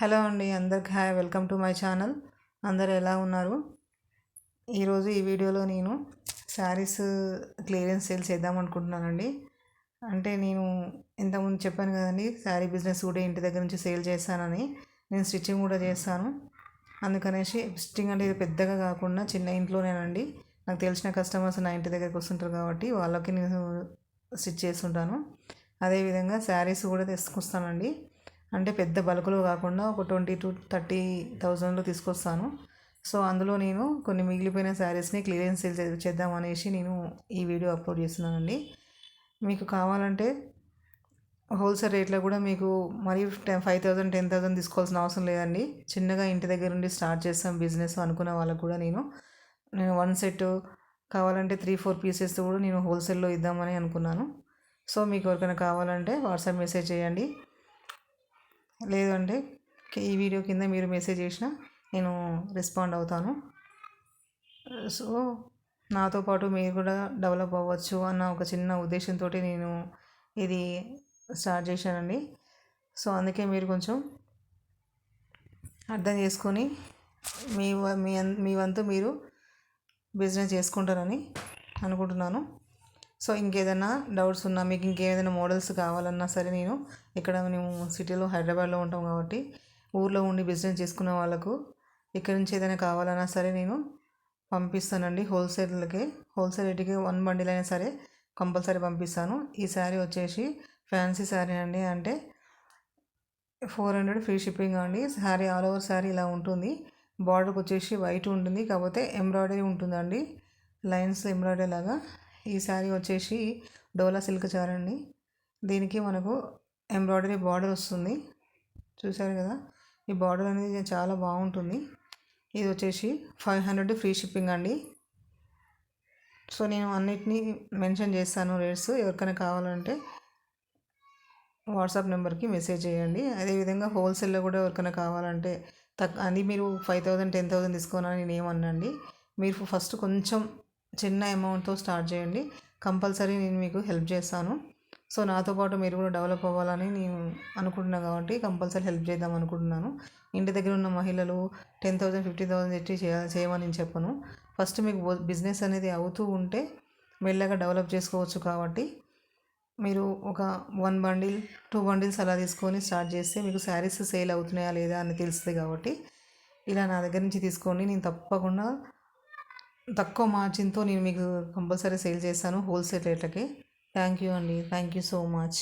Hello అండి, అందరికి hi. Welcome to my channel. అందరు ఎలా ఉన్నారు? ఈరోజు ఈ వీడియోలో నేను శారీస్ క్లియరెన్స్ సేల్ చేద్దాం అనుకుంటున్నానండి. అంటే నేను ఇంతకుముందు చెప్పాను కదండి, శారీ బిజినెస్ కూడా ఇంటి దగ్గర నుంచి సేల్ చేస్తానని. నేను స్టిచ్చింగ్ కూడా చేస్తాను. అందుకనేసి స్టిచ్చింగ్ అంటే ఇది పెద్దగా కాకుండా చిన్న ఇంట్లోనేనండి. నాకు తెలిసిన కస్టమర్స్ నా ఇంటి దగ్గరికి వస్తుంటారు కాబట్టి వాళ్ళకి నేను స్టిచ్ చేస్తుంటాను. అదేవిధంగా శారీస్ కూడా తీసుకొస్తానండి. అంటే పెద్ద బల్క్లో కాకుండా ఒక 20,000 to 30,000లో తీసుకొస్తాను. సో అందులో నేను కొన్ని మిగిలిపోయిన శారీస్ని క్లియరెన్స్ సేల్ చేద్దాం అనేసి నేను ఈ వీడియో అప్లోడ్ చేస్తున్నానండి. మీకు కావాలంటే హోల్సేల్ రేట్లో కూడా మీకు మరి 5,000 10,000 తీసుకోవాల్సిన అవసరం లేదండి. చిన్నగా ఇంటి దగ్గర నుండి స్టార్ట్ చేస్తాం బిజినెస్ అనుకున్న వాళ్ళకు కూడా నేను వన్ సెట్ కావాలంటే 3-4 పీసెస్ కూడా నేను హోల్సేల్లో ఇద్దామని అనుకున్నాను. సో మీకు ఎవరికైనా కావాలంటే వాట్సాప్ మెసేజ్ చేయండి. లేదంటే ఈ వీడియో కింద మీరు మెసేజ్ చేసినా నేను రెస్పాండ్ అవుతాను. సో నాతో పాటు మీరు కూడా డెవలప్ అవ్వచ్చు అన్న ఒక చిన్న ఉద్దేశంతో నేను ఇది స్టార్ట్ చేశానండి. సో అందుకే మీరు కొంచెం అర్థం చేసుకొని మీ మీ వంతు మీరు బిజినెస్ చేసుకుంటారని అనుకుంటున్నాను. సో ఇంకేదైనా డౌట్స్ ఉన్నా, మీకు ఇంకేదైనా మోడల్స్ కావాలన్నా సరే, నేను ఇక్కడ మేము సిటీలో హైదరాబాద్లో ఉంటాం కాబట్టి ఊర్లో ఉండి బిజినెస్ చేసుకునే వాళ్ళకు ఇక్కడ నుంచి ఏదైనా కావాలన్నా సరే నేను పంపిస్తానండి. హోల్సేల్ రేటుకి 1 బండిల్ అయినా సరే కంపల్సరీ పంపిస్తాను. ఈ శారీ వచ్చేసి ఫ్యాన్సీ శారీ అండి. అంటే 400 ఫ్రీ షిప్పింగ్ అండి. శారీ ఆల్ ఓవర్ శారీ ఇలా ఉంటుంది. బార్డర్కి వచ్చేసి వైట్ ఉంటుంది, కాకపోతే ఎంబ్రాయిడరీ ఉంటుందండి, లైన్స్ ఎంబ్రాయిడరీ లాగా. ఈ శారీ వచ్చేసి డోలా సిల్క్ చారండి. దీనికి మనకు ఎంబ్రాయిడరీ బార్డర్ వస్తుంది, చూసారు కదా. ఈ బార్డర్ అనేది చాలా బాగుంటుంది. ఇది వచ్చేసి 500 ఫ్రీ షిప్పింగ్ అండి. సో నేను అన్నిటినీ మెన్షన్ చేస్తాను రేట్స్. ఎవరికైనా కావాలంటే వాట్సాప్ నెంబర్కి మెసేజ్ చేయండి. అదేవిధంగా హోల్సేల్లో కూడా ఎవరికైనా కావాలంటే అది మీరు 5,000 10,000 తీసుకోవాలని నేను ఏమన్నాండి. మీరు ఫస్ట్ కొంచెం చిన్న అమౌంట్తో స్టార్ట్ చేయండి, కంపల్సరీ నేను మీకు హెల్ప్ చేస్తాను. సో నాతో పాటు మీరు కూడా డెవలప్ అవ్వాలని నేను అనుకుంటున్నాను కాబట్టి కంపల్సరీ హెల్ప్ చేద్దాం అనుకుంటున్నాను. ఇంటి దగ్గర ఉన్న మహిళలు 10,000 15,000 పెట్టి చేయమని నేను చెప్పను. ఫస్ట్ మీకు బిజినెస్ అనేది అవుతూ ఉంటే మెల్లగా డెవలప్ చేసుకోవచ్చు. కాబట్టి మీరు ఒక 1 బండిల్ 2 బండిల్స్ అలా తీసుకొని స్టార్ట్ చేస్తే మీకు శారీస్ సేల్ అవుతున్నాయా లేదా అని తెలుస్తుంది. కాబట్టి ఇలా నా దగ్గర నుంచి తీసుకోండి. నేను తప్పకుండా తక్కువ మార్జిన్తో నేను మీకు కంపల్సరీ సేల్ చేస్తాను హోల్సేల్ రేట్లకి. థ్యాంక్ యూ అండి. Thank you so much.